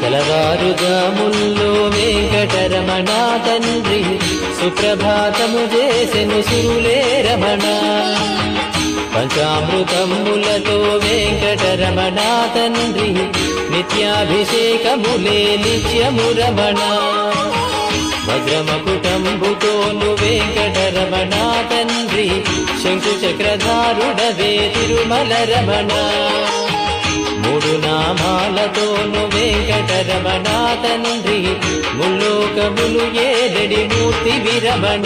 తెలవారుజాముల్లో వెంకటరమణ తండ్రి సుప్రభాతము చేసెను సురులే రమణ. పంచామృతములతో వెంకటరమణ తండ్రి నిత్యాభిషేకములే నిత్యము రమణ. వజ్రమకుటంబుతోను వెంకటరమణ తండ్రి శంకు చక్రధారుడవే తిరుమల రమణ. మూడు నామాలతోను వెంకటరమణ తండ్రి ముల్లోకములు ఏడడి మూర్తి విరమణ.